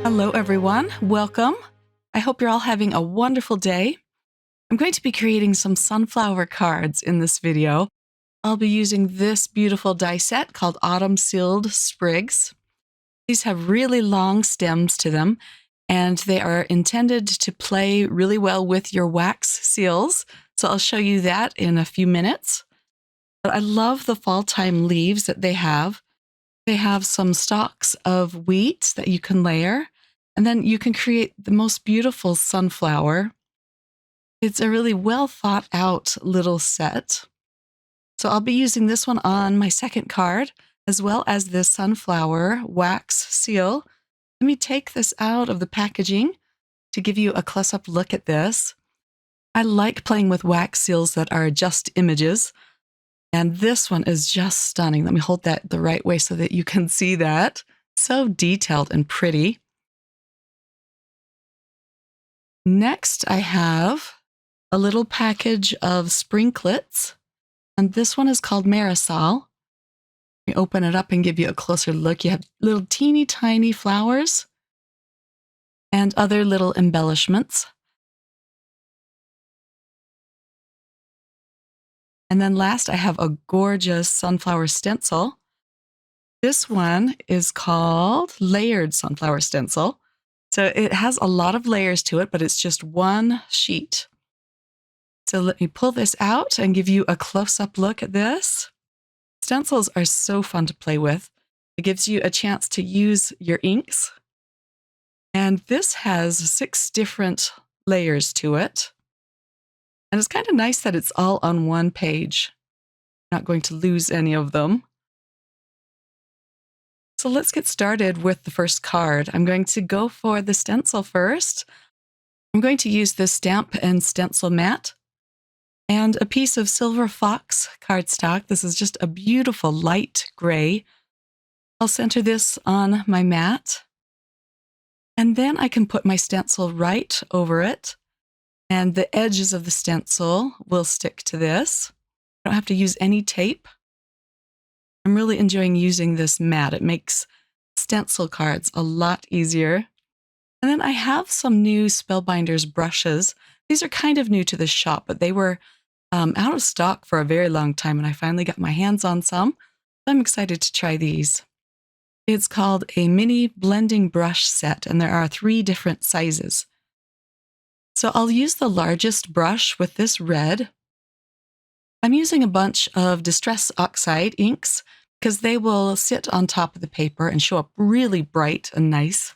Hello, everyone. Welcome. I hope you're all having a wonderful day. I'm going to be creating some sunflower cards in this video. I'll be using this beautiful die set called Autumn Sealed Sprigs. These have really long stems to them, and they are intended to play really well with your wax seals. So I'll show you that in a few minutes. But I love the fall time leaves that they have. They have some stalks of wheat that you can layer, and then you can create the most beautiful sunflower. It's a really well thought out little set. So I'll be using this one on my second card, as well as this sunflower wax seal. Let me take this out of the packaging to give you a close-up look at this. I like playing with wax seals that are just images. And this one is just stunning. Let me hold that the right way so that you can see that. So detailed and pretty. Next, I have a little package of sprinklets, and this one is called Marisol. Let me open it up and give you a closer look. You have little teeny tiny flowers and other little embellishments. And then last, I have a gorgeous sunflower stencil. This one is called Layered Sunflower Stencil. So it has a lot of layers to it, but it's just one sheet. So let me pull this out and give you a close-up look at this. Stencils are so fun to play with. It gives you a chance to use your inks. And this has 6 different layers to it. And it's kind of nice that it's all on one page. Not going to lose any of them. So let's get started with the first card. I'm going to go for the stencil first. I'm going to use this stamp and stencil mat and a piece of Silver Fox cardstock. This is just a beautiful light gray. I'll center this on my mat. And then I can put my stencil right over it. And the edges of the stencil will stick to this. I don't have to use any tape. I'm really enjoying using this mat. It makes stencil cards a lot easier. And then I have some new Spellbinders brushes. These are kind of new to the shop, but they were out of stock for a very long time, and I finally got my hands on some. I'm excited to try these. It's called a mini blending brush set, and there are 3 different sizes. So I'll use the largest brush with this red. I'm using a bunch of Distress Oxide inks because they will sit on top of the paper and show up really bright and nice.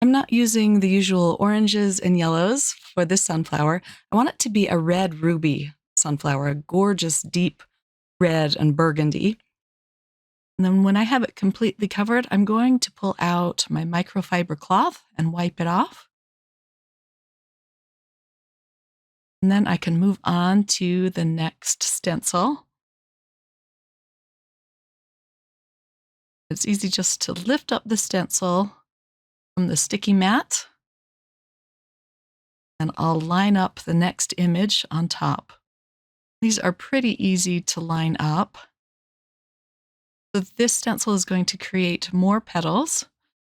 I'm not using the usual oranges and yellows for this sunflower. I want it to be a red ruby sunflower, a gorgeous deep red and burgundy. And then when I have it completely covered, I'm going to pull out my microfiber cloth and wipe it off. And then I can move on to the next stencil. It's easy just to lift up the stencil from the sticky mat, and I'll line up the next image on top. These are pretty easy to line up. So this stencil is going to create more petals.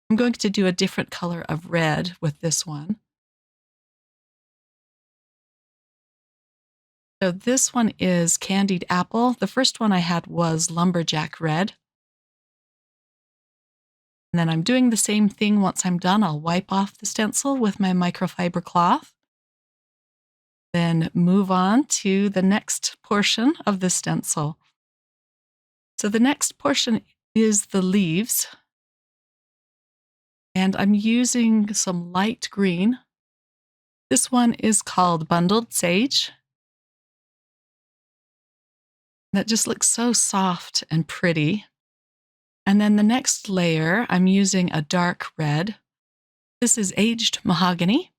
I'm going to do a different color of red with this one. So this one is Candied Apple. The first one I had was Lumberjack Red. And then I'm doing the same thing. Once I'm done, I'll wipe off the stencil with my microfiber cloth. Then move on to the next portion of the stencil. So the next portion is the leaves. And I'm using some light green. This one is called Bundled Sage. That just looks so soft and pretty. And then the next layer, I'm using a dark red. This is Aged Mahogany,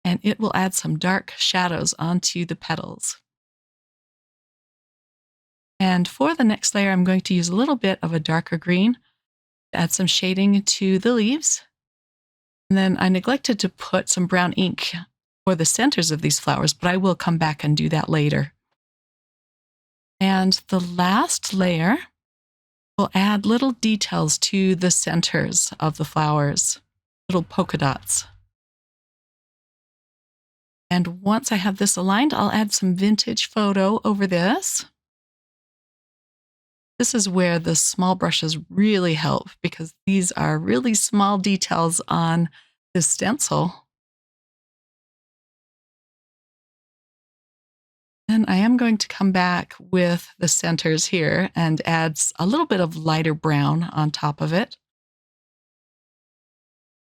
and it will add some dark shadows onto the petals. And for the next layer, I'm going to use a little bit of a darker green to add some shading to the leaves. And then I neglected to put some brown ink for the centers of these flowers, but I will come back and do that later. And the last layer We'll add little details to the centers of the flowers, little polka dots. And once I have this aligned, I'll add some vintage photo over this. This is where the small brushes really help because these are really small details on this stencil. And I am going to come back with the centers here and add a little bit of lighter brown on top of it.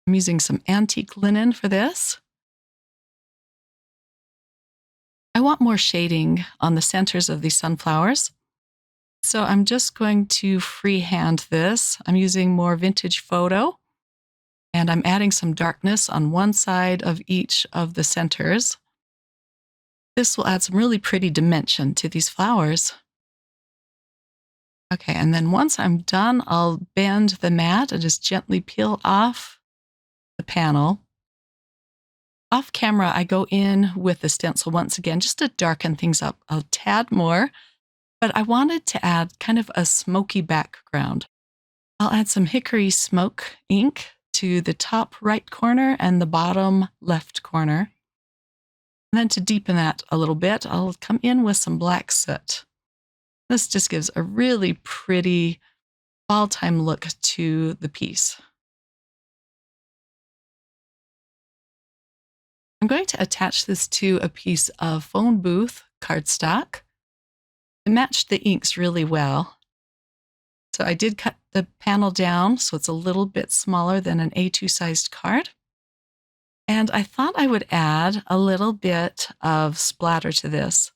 I'm using some antique linen for this. I want more shading on the centers of these sunflowers. So I'm just going to freehand this. I'm using more vintage photo, and I'm adding some darkness on one side of each of the centers. This will add some really pretty dimension to these flowers. Okay, and then once I'm done, I'll bend the mat and just gently peel off the panel. Off camera, I go in with the stencil once again just to darken things up a tad more, but I wanted to add kind of a smoky background. I'll add some hickory smoke ink to the top right corner and the bottom left corner. And then to deepen that a little bit, I'll come in with some black soot. This just gives a really pretty fall time look to the piece. I'm going to attach this to a piece of phone booth cardstock. It matched the inks really well. So I did cut the panel down so it's a little bit smaller than an A2 sized card. And I thought I would add a little bit of splatter to this.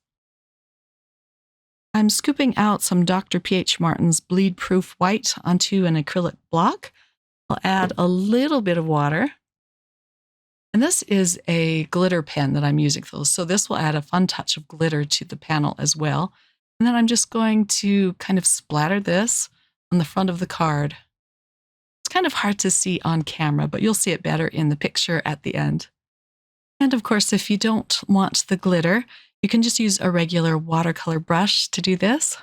I'm scooping out some Dr. P.H. Martin's Bleed Proof White onto an acrylic block. I'll add a little bit of water. And this is a glitter pen that I'm using, so this will add a fun touch of glitter to the panel as well. And then I'm just going to kind of splatter this on the front of the card. It's kind of hard to see on camera, but you'll see it better in the picture at the end. And of course, if you don't want the glitter, you can just use a regular watercolor brush to do this.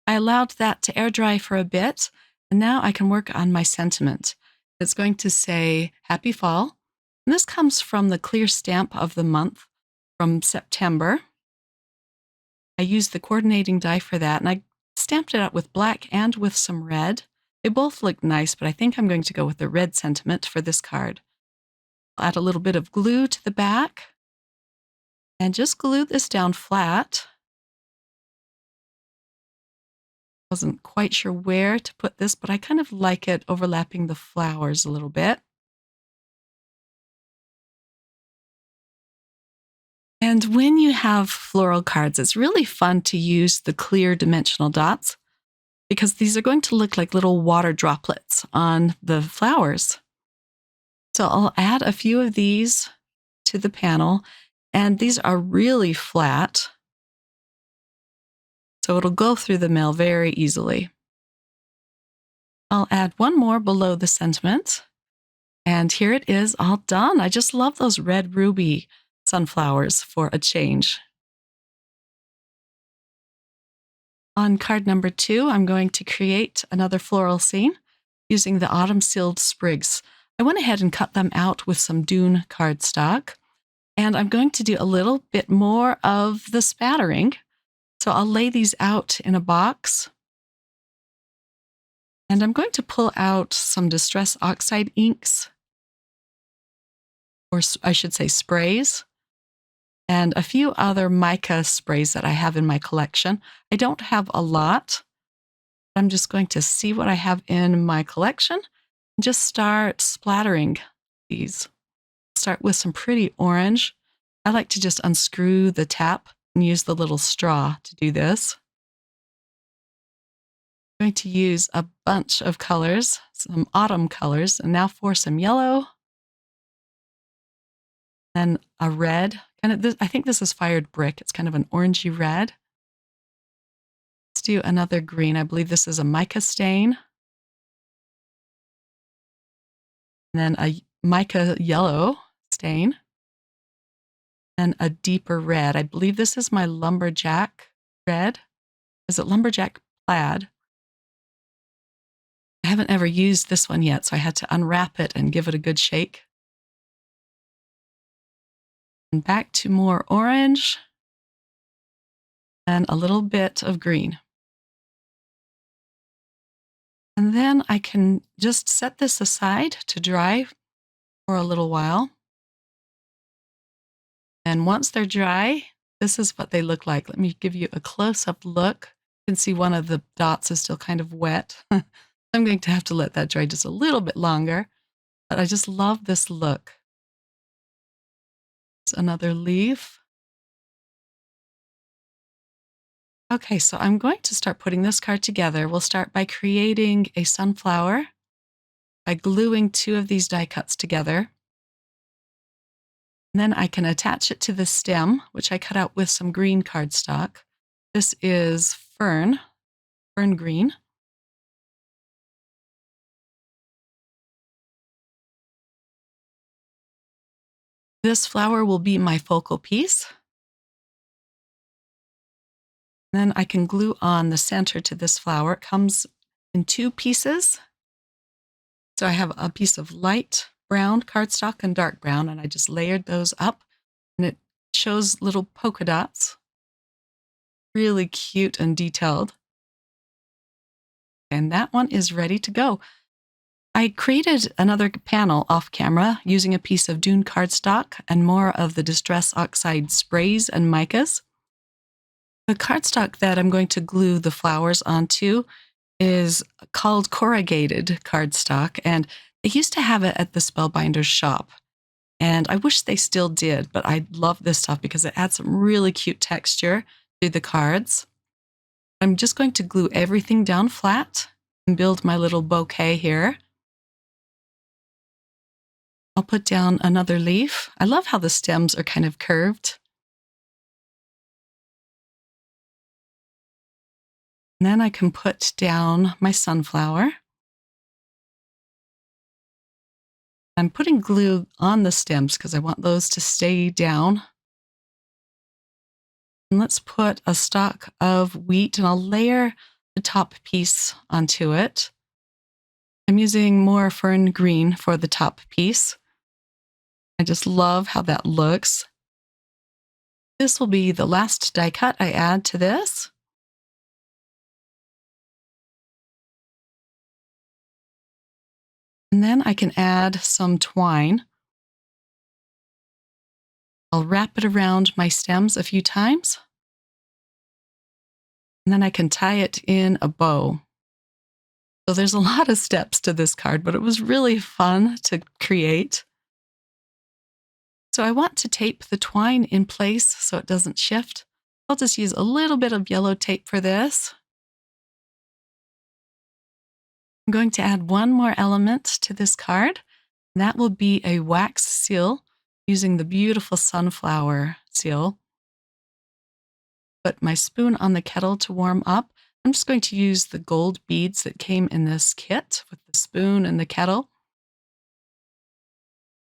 I allowed that to air dry for a bit, and now I can work on my sentiment. It's going to say, Happy Fall. And this comes from the clear stamp of the month from September. I used the coordinating die for that, and I stamped it out with black and with some red. They both look nice, but I think I'm going to go with the red sentiment for this card. I'll add a little bit of glue to the back and just glue this down flat. Wasn't quite sure where to put this, but I kind of like it overlapping the flowers a little bit. And when you have floral cards, it's really fun to use the clear dimensional dots because these are going to look like little water droplets on the flowers. So I'll add a few of these to the panel, and these are really flat, so it'll go through the mail very easily. I'll add one more below the sentiment, and here it is all done. I just love those red ruby sunflowers for a change. On card number 2, I'm going to create another floral scene using the autumn sealed sprigs. I went ahead and cut them out with some Dune cardstock, and I'm going to do a little bit more of the spattering. So I'll lay these out in a box, and I'm going to pull out some Distress Oxide inks, or I should say sprays, and a few other mica sprays that I have in my collection. I don't have a lot. I'm just going to see what I have in my collection and just start splattering these. Start with some pretty orange. I like to just unscrew the tap and use the little straw to do this. I'm going to use a bunch of colors, some autumn colors, and now for some yellow, then a red. I think this is Fired Brick. It's kind of an orangey red. Let's do another green. I believe this is a mica stain. And then a mica yellow stain. And a deeper red. I believe this is my lumberjack red. Is it lumberjack plaid? haven't ever used this one yet, so I had to unwrap it and give it a good shake. And back to more orange and a little bit of green. And then I can just set this aside to dry for a little while. And once they're dry, this is what they look like. Let me give you a close-up look. You can see one of the dots is still kind of wet. I'm going to have to let that dry just a little bit longer, but I just love this look. It's another leaf. Okay, so I'm going to start putting this card together. We'll start by creating a sunflower by gluing two of these die cuts together. And then I can attach it to the stem, which I cut out with some green cardstock. This is fern green. This flower will be my focal piece. Then I can glue on the center to this flower. It comes in two pieces. So I have a piece of light brown cardstock and dark brown, and I just layered those up, and it shows little polka dots. Really cute and detailed. And that one is ready to go. I created another panel off camera using a piece of Dune cardstock and more of the Distress Oxide sprays and micas. The cardstock that I'm going to glue the flowers onto is called corrugated cardstock, and they used to have it at the Spellbinders shop. And I wish they still did, but I love this stuff because it adds some really cute texture to the cards. I'm just going to glue everything down flat and build my little bouquet here. I'll put down another leaf. I love how the stems are kind of curved. And then I can put down my sunflower. I'm putting glue on the stems because I want those to stay down. And let's put a stalk of wheat, and I'll layer the top piece onto it. I'm using more fern green for the top piece. I just love how that looks. This will be the last die cut I add to this. And then I can add some twine. I'll wrap it around my stems a few times. And then I can tie it in a bow. So there's a lot of steps to this card, but it was really fun to create. So I want to tape the twine in place so it doesn't shift. I'll just use a little bit of yellow tape for this. I'm going to add one more element to this card. And that will be a wax seal using the beautiful sunflower seal. Put my spoon on the kettle to warm up. I'm just going to use the gold beads that came in this kit with the spoon and the kettle.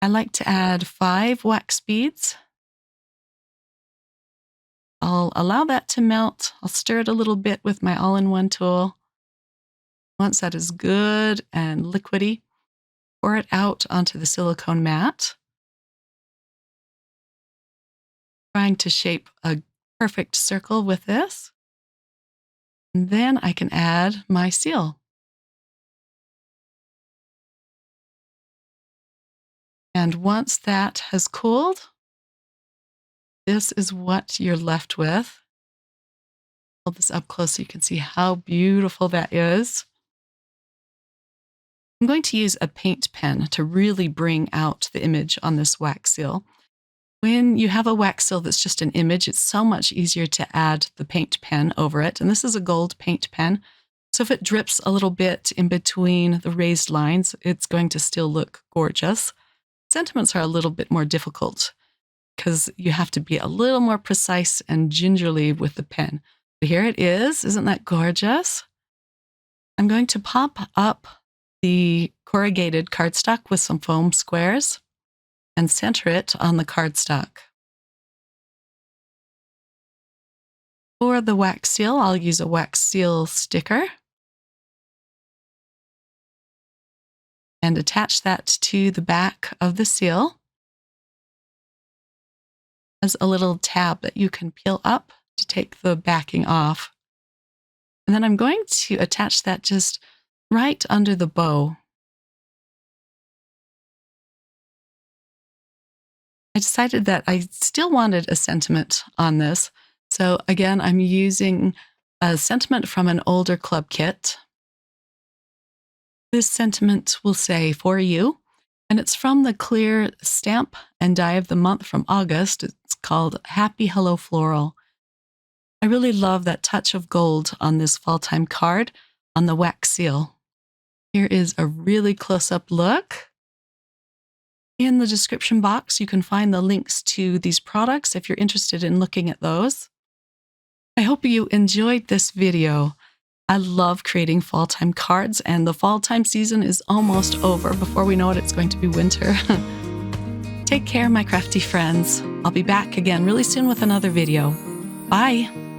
I like to add 5 wax beads. I'll allow that to melt. I'll stir it a little bit with my all-in-one tool. Once that is good and liquidy, pour it out onto the silicone mat. Trying to shape a perfect circle with this. And then I can add my seal. And once that has cooled, this is what you're left with. Hold this up close so you can see how beautiful that is. I'm going to use a paint pen to really bring out the image on this wax seal. When you have a wax seal that's just an image, it's so much easier to add the paint pen over it. And this is a gold paint pen. So if it drips a little bit in between the raised lines, it's going to still look gorgeous. Sentiments are a little bit more difficult because you have to be a little more precise and gingerly with the pen. But here it is. Isn't that gorgeous? I'm going to pop up the corrugated cardstock with some foam squares and center it on the cardstock. For the wax seal, I'll use a wax seal sticker. and attach that to the back of the seal as a little tab that you can peel up to take the backing off. And then I'm going to attach that just right under the bow. I decided that I still wanted a sentiment on this. So again, I'm using a sentiment from an older club kit. This sentiment will say, "For you," and it's from the clear stamp and die of the month from August. It's called Happy Hello Floral. I really love that touch of gold on this fall time card on the wax seal. Here is a really close-up look. In the description box, you can find the links to these products if you're interested in looking at those. I hope you enjoyed this video. I love creating fall time cards, and the fall time season is almost over. Before we know it, it's going to be winter. Take care, my crafty friends. I'll be back again really soon with another video. Bye!